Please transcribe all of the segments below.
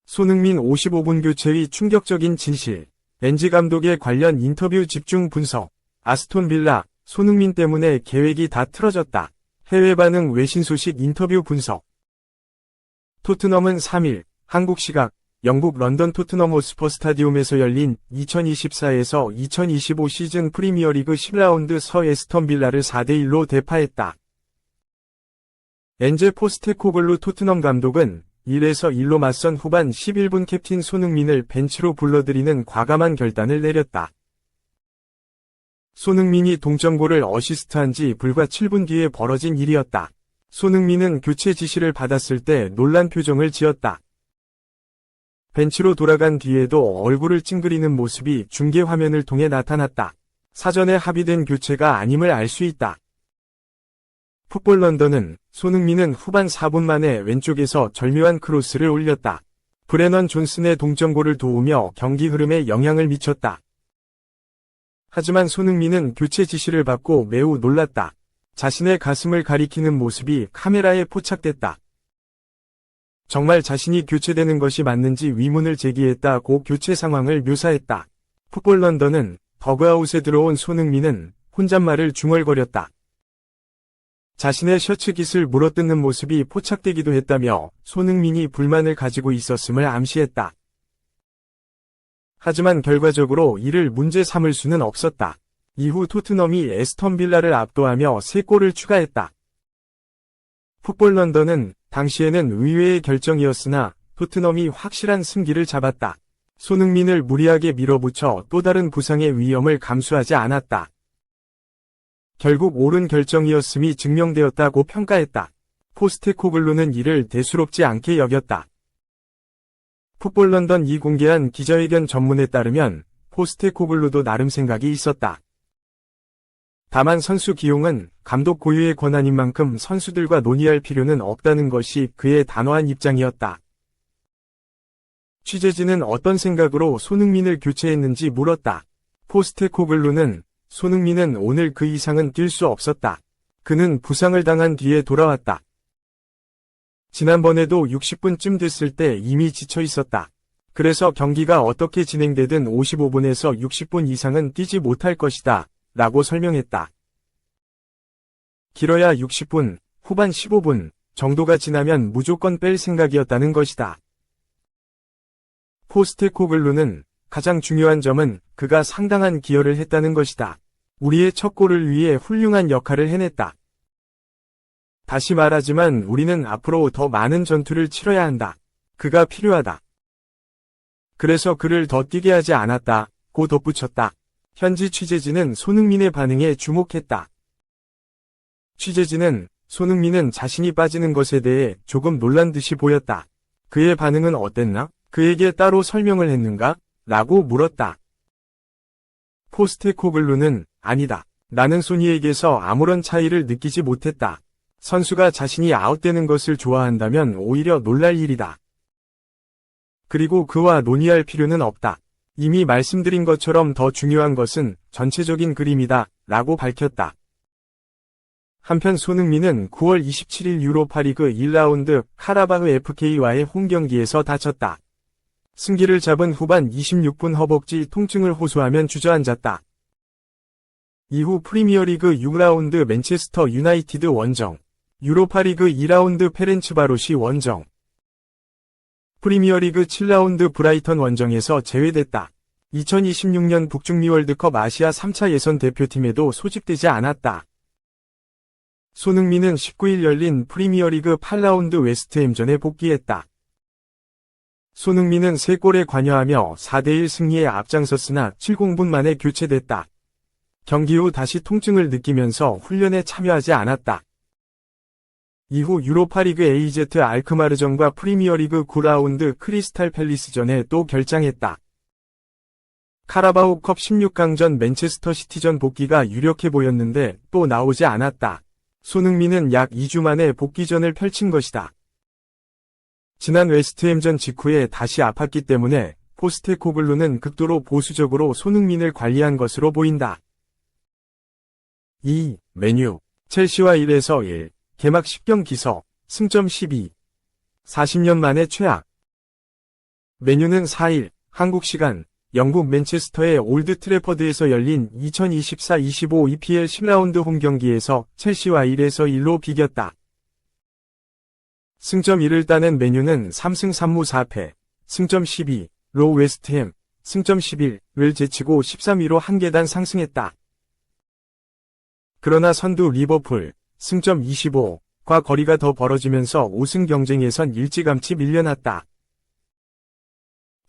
손흥민 55분 교체의 충격적인 진실. 엔지 감독의 관련 인터뷰 집중 분석. 아스톤 빌라, 손흥민 때문에 계획이 다 틀어졌다. 해외 반응 외신 소식 인터뷰 분석. 토트넘은 3일, 한국 시각, 영국 런던 토트넘 호스퍼 스타디움에서 열린 2024에서 2025 시즌 프리미어리그 10라운드 서 에스턴 빌라를 4대1로 대파했다. 엔제 포스테코글루 토트넘 감독은 1에서 1로 맞선 후반 11분 캡틴 손흥민을 벤치로 불러들이는 과감한 결단을 내렸다. 손흥민이 동점골을 어시스트한 지 불과 7분 뒤에 벌어진 일이었다. 손흥민은 교체 지시를 받았을 때 놀란 표정을 지었다. 벤치로 돌아간 뒤에도 얼굴을 찡그리는 모습이 중계 화면을 통해 나타났다. 사전에 합의된 교체가 아님을 알 수 있다. 풋볼 런던은 손흥민은 후반 4분 만에 왼쪽에서 절묘한 크로스를 올렸다. 브레넌 존슨의 동점골을 도우며 경기 흐름에 영향을 미쳤다. 하지만 손흥민은 교체 지시를 받고 매우 놀랐다. 자신의 가슴을 가리키는 모습이 카메라에 포착됐다. 정말 자신이 교체되는 것이 맞는지 의문을 제기했다고 교체 상황을 묘사했다. 풋볼 런던은 더그아웃에 들어온 손흥민은 혼잣말을 중얼거렸다. 자신의 셔츠 깃을 물어뜯는 모습이 포착되기도 했다며 손흥민이 불만을 가지고 있었음을 암시했다. 하지만 결과적으로 이를 문제 삼을 수는 없었다. 이후 토트넘이 에스턴 빌라를 압도하며 3골을 추가했다. 풋볼 런던은 당시에는 의외의 결정이었으나 토트넘이 확실한 승기를 잡았다. 손흥민을 무리하게 밀어붙여 또 다른 부상의 위험을 감수하지 않았다. 결국 옳은 결정이었음이 증명되었다고 평가했다. 포스테코글루는 이를 대수롭지 않게 여겼다. 풋볼 런던 이 공개한 기자회견 전문에 따르면 포스테코글루도 나름 생각이 있었다. 다만 선수 기용은 감독 고유의 권한인 만큼 선수들과 논의할 필요는 없다는 것이 그의 단호한 입장이었다. 취재진은 어떤 생각으로 손흥민을 교체했는지 물었다. 포스테코글루는 손흥민은 오늘 그 이상은 뛸 수 없었다. 그는 부상을 당한 뒤에 돌아왔다. 지난번에도 60분쯤 됐을 때 이미 지쳐 있었다. 그래서 경기가 어떻게 진행되든 55분에서 60분 이상은 뛰지 못할 것이다. 라고 설명했다. 길어야 60분, 후반 15분 정도가 지나면 무조건 뺄 생각이었다는 것이다. 포스테코글루는 가장 중요한 점은 그가 상당한 기여를 했다는 것이다. 우리의 첫 골을 위해 훌륭한 역할을 해냈다. 다시 말하지만 우리는 앞으로 더 많은 전투를 치러야 한다. 그가 필요하다. 그래서 그를 더 뛰게 하지 않았다. 고 덧붙였다. 현지 취재진은 손흥민의 반응에 주목했다. 취재진은 손흥민은 자신이 빠지는 것에 대해 조금 놀란 듯이 보였다. 그의 반응은 어땠나? 그에게 따로 설명을 했는가? 라고 물었다. 포스테코글루는 아니다. 나는 소니에게서 아무런 차이를 느끼지 못했다. 선수가 자신이 아웃되는 것을 좋아한다면 오히려 놀랄 일이다. 그리고 그와 논의할 필요는 없다. 이미 말씀드린 것처럼 더 중요한 것은 전체적인 그림이다. 라고 밝혔다. 한편 손흥민은 9월 27일 유로파리그 1라운드 카라바흐 FK와의 홈경기에서 다쳤다. 승기를 잡은 후반 26분 허벅지 통증을 호소하면 주저앉았다. 이후 프리미어리그 6라운드 맨체스터 유나이티드 원정, 유로파리그 2라운드 페렌츠바로시 원정, 프리미어리그 7라운드 브라이턴 원정에서 제외됐다. 2026년 북중미 월드컵 아시아 3차 예선 대표팀에도 소집되지 않았다. 손흥민은 19일 열린 프리미어리그 8라운드 웨스트햄전에 복귀했다. 손흥민은 3골에 관여하며 4대1 승리에 앞장섰으나 70분 만에 교체됐다. 경기 후 다시 통증을 느끼면서 훈련에 참여하지 않았다. 이후 유로파리그 AZ 알크마르전과 프리미어리그 9라운드 크리스탈 팰리스전에 또 결장했다. 카라바오컵 16강전 맨체스터 시티전 복귀가 유력해 보였는데 또 나오지 않았다. 손흥민은 약 2주 만에 복귀전을 펼친 것이다. 지난 웨스트햄전 직후에 다시 아팠기 때문에 포스테코글루는 극도로 보수적으로 손흥민을 관리한 것으로 보인다. 2. 메뉴 첼시와 1에서 1 개막 10경기서 승점 12 40년 만에 최악 메뉴는 4일, 한국 시간, 영국 맨체스터의 올드 트래퍼드에서 열린 2024-25 EPL 10라운드 홈 경기에서 첼시와 1-1로 비겼다. 승점 1을 따낸 메뉴는 3승 3무 4패, 승점 12로 웨스트햄, 승점 11을 제치고 13위로 한 계단 상승했다. 그러나 선두 리버풀, 승점 25과 거리가 더 벌어지면서 5승 경쟁에선 일찌감치 밀려났다.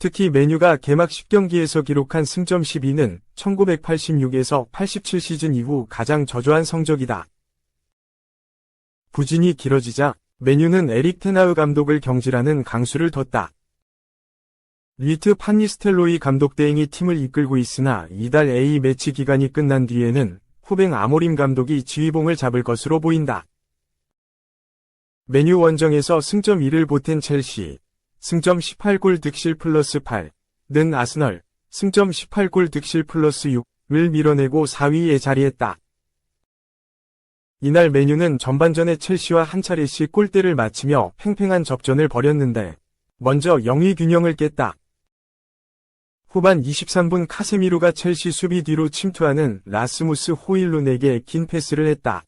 특히 메뉴가 개막 10경기에서 기록한 승점 12는 1986에서 87 시즌 이후 가장 저조한 성적이다. 부진이 길어지자 메뉴는 에릭 테나흐 감독을 경질하는 강수를 뒀다. 리트 판니스텔로이 감독 대행이 팀을 이끌고 있으나 이달 A 매치 기간이 끝난 뒤에는 후뱅 아모림 감독이 지휘봉을 잡을 것으로 보인다. 메뉴 원정에서 승점 1을 보탠 첼시, 승점 18골 득실 플러스 8는 아스널, 승점 18골 득실 플러스 6을 밀어내고 4위에 자리했다. 이날 메뉴는 전반전에 첼시와 한 차례씩 골대를 맞추며 팽팽한 접전을 벌였는데 먼저 0위 균형을 깼다. 후반 23분 카세미로가 첼시 수비 뒤로 침투하는 라스무스 호일룬에게 긴 패스를 했다.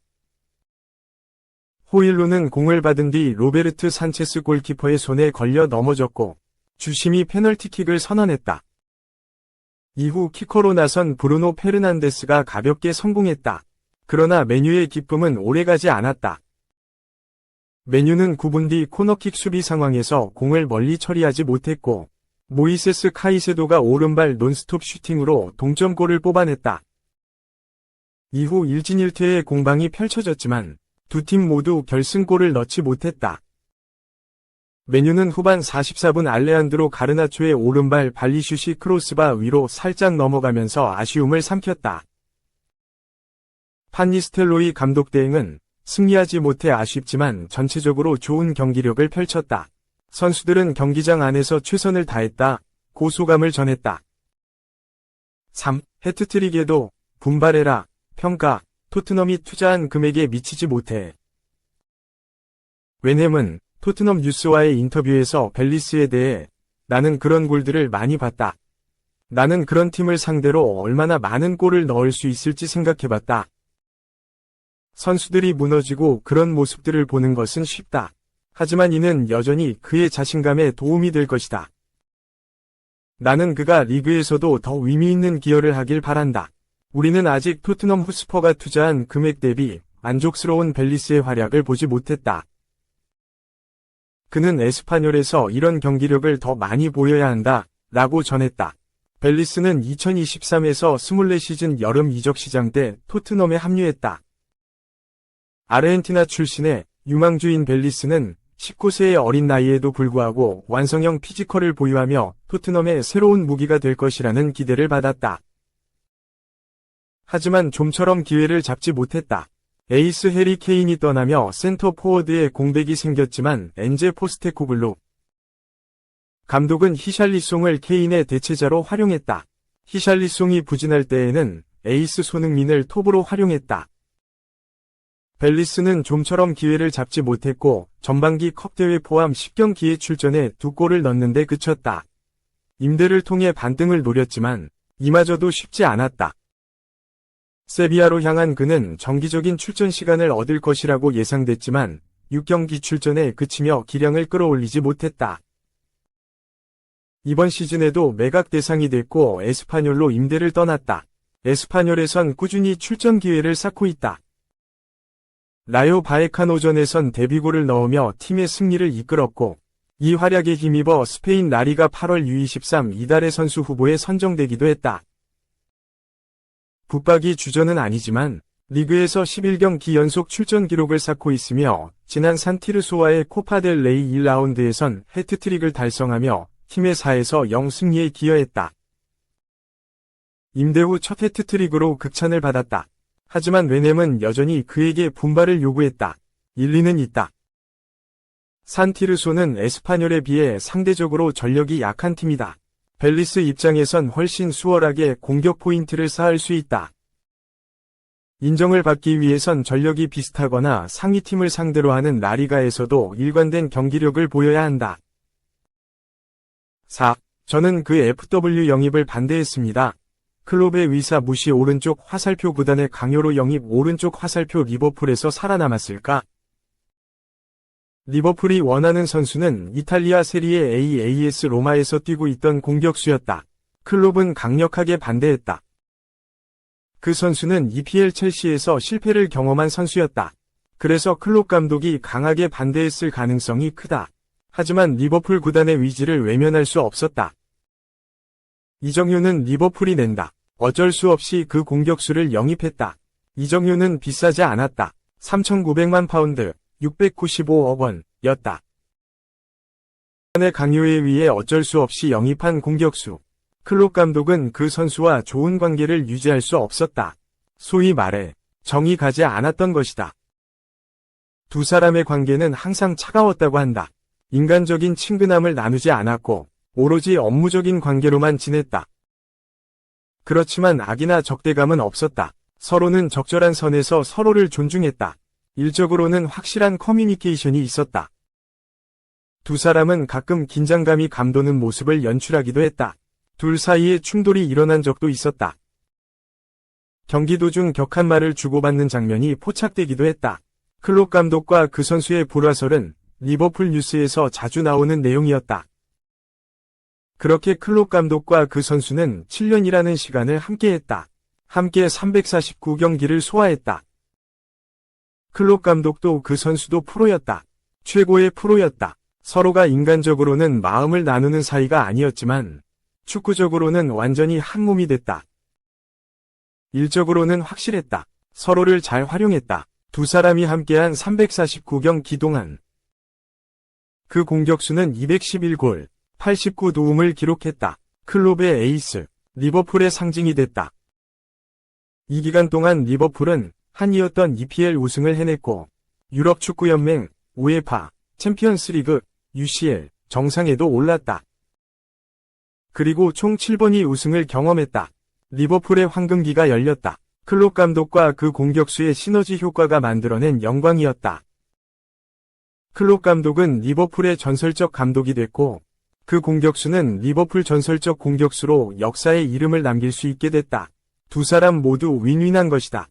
호일룬은 공을 받은 뒤 로베르트 산체스 골키퍼의 손에 걸려 넘어졌고 주심이 페널티킥을 선언했다. 이후 키커로 나선 브루노 페르난데스가 가볍게 성공했다. 그러나 메뉴의 기쁨은 오래가지 않았다. 메뉴는 9분 뒤 코너킥 수비 상황에서 공을 멀리 처리하지 못했고 모이세스 카이세도가 오른발 논스톱 슈팅으로 동점골을 뽑아냈다. 이후 1진1퇴의 공방이 펼쳐졌지만 두 팀 모두 결승골을 넣지 못했다. 메뉴는 후반 44분 알레한드로 가르나초의 오른발 발리슛이 크로스바 위로 살짝 넘어가면서 아쉬움을 삼켰다. 판니스텔로이 감독 대행은 승리하지 못해 아쉽지만 전체적으로 좋은 경기력을 펼쳤다. 선수들은 경기장 안에서 최선을 다했다. 고소감을 전했다. 3. 해트트릭에도 분발해라. 평가. 토트넘이 투자한 금액에 미치지 못해. 웬햄은 토트넘 뉴스와의 인터뷰에서 벨리스에 대해 나는 그런 골들을 많이 봤다. 나는 그런 팀을 상대로 얼마나 많은 골을 넣을 수 있을지 생각해봤다. 선수들이 무너지고 그런 모습들을 보는 것은 쉽다. 하지만 이는 여전히 그의 자신감에 도움이 될 것이다. 나는 그가 리그에서도 더 의미 있는 기여를 하길 바란다. 우리는 아직 토트넘 후스퍼가 투자한 금액 대비 만족스러운 벨리스의 활약을 보지 못했다. 그는 에스파뇰에서 이런 경기력을 더 많이 보여야 한다. 라고 전했다. 벨리스는 2023에서 24시즌 여름 이적 시장 때 토트넘에 합류했다. 아르헨티나 출신의 유망주인 벨리스는 19세의 어린 나이에도 불구하고 완성형 피지컬을 보유하며 토트넘의 새로운 무기가 될 것이라는 기대를 받았다. 하지만 좀처럼 기회를 잡지 못했다. 에이스 해리 케인이 떠나며 센터 포워드에 공백이 생겼지만 엔제 포스테코글루 감독은 히샬리송을 케인의 대체자로 활용했다. 히샬리송이 부진할 때에는 에이스 손흥민을 톱으로 활용했다. 벨리스는 좀처럼 기회를 잡지 못했고 전반기 컵대회 포함 10경기에 출전해 2골을 넣는데 그쳤다. 임대를 통해 반등을 노렸지만 이마저도 쉽지 않았다. 세비야로 향한 그는 정기적인 출전 시간을 얻을 것이라고 예상됐지만 6경기 출전에 그치며 기량을 끌어올리지 못했다. 이번 시즌에도 매각 대상이 됐고 에스파뇰로 임대를 떠났다. 에스파뇰에선 꾸준히 출전 기회를 쌓고 있다. 라요 바에카노전에선 데뷔골을 넣으며 팀의 승리를 이끌었고 이 활약에 힘입어 스페인 라리가 8월 U23 이달의 선수 후보에 선정되기도 했다. 붙박이 주전은 아니지만 리그에서 11경기 연속 출전 기록을 쌓고 있으며 지난 산티르소와의 코파델 레이 1라운드에선 해트트릭을 달성하며 팀의 4에서 0 승리에 기여했다. 임대 후 첫 해트트릭으로 극찬을 받았다. 하지만 웬햄은 여전히 그에게 분발을 요구했다. 일리는 있다. 산티르소는 에스파뇰에 비해 상대적으로 전력이 약한 팀이다. 벨리스 입장에선 훨씬 수월하게 공격 포인트를 쌓을 수 있다. 인정을 받기 위해선 전력이 비슷하거나 상위팀을 상대로 하는 라리가에서도 일관된 경기력을 보여야 한다. 4. 저는 그 FW 영입을 반대했습니다. 클롭의 위사 무시 오른쪽 화살표 구단의 강요로 영입 오른쪽 화살표 리버풀에서 살아남았을까? 리버풀이 원하는 선수는 이탈리아 세리에 A AS 로마에서 뛰고 있던 공격수였다. 클롭은 강력하게 반대했다. 그 선수는 EPL 첼시에서 실패를 경험한 선수였다. 그래서 클롭 감독이 강하게 반대했을 가능성이 크다. 하지만 리버풀 구단의 위지를 외면할 수 없었다. 이정효는 리버풀이 낸다. 어쩔 수 없이 그 공격수를 영입했다. 이정효는 비싸지 않았다. 3,900만 파운드, 695억 원이었다. 구단의 강요에 의해 어쩔 수 없이 영입한 공격수. 클롭 감독은 그 선수와 좋은 관계를 유지할 수 없었다. 소위 말해 정이 가지 않았던 것이다. 두 사람의 관계는 항상 차가웠다고 한다. 인간적인 친근함을 나누지 않았고 오로지 업무적인 관계로만 지냈다. 그렇지만 악이나 적대감은 없었다. 서로는 적절한 선에서 서로를 존중했다. 일적으로는 확실한 커뮤니케이션이 있었다. 두 사람은 가끔 긴장감이 감도는 모습을 연출하기도 했다. 둘 사이에 충돌이 일어난 적도 있었다. 경기 도중 격한 말을 주고받는 장면이 포착되기도 했다. 클롭 감독과 그 선수의 불화설은 리버풀 뉴스에서 자주 나오는 내용이었다. 그렇게 클롭 감독과 그 선수는 7년이라는 시간을 함께했다. 함께 349경기를 소화했다. 클롭 감독도 그 선수도 프로였다. 최고의 프로였다. 서로가 인간적으로는 마음을 나누는 사이가 아니었지만 축구적으로는 완전히 한 몸이 됐다. 일적으로는 확실했다. 서로를 잘 활용했다. 두 사람이 함께한 349경기 동안 그 공격수는 211골, 89도움을 기록했다. 클롭의 에이스, 리버풀의 상징이 됐다. 이 기간 동안 리버풀은 한이었던 EPL 우승을 해냈고 유럽축구연맹, 우에파, 챔피언스리그, UCL, 정상에도 올랐다. 그리고 총 7번이 우승을 경험했다. 리버풀의 황금기가 열렸다. 클롭 감독과 그 공격수의 시너지 효과가 만들어낸 영광이었다. 클롭 감독은 리버풀의 전설적 감독이 됐고 그 공격수는 리버풀 전설적 공격수로 역사의 이름을 남길 수 있게 됐다. 두 사람 모두 윈윈한 것이다.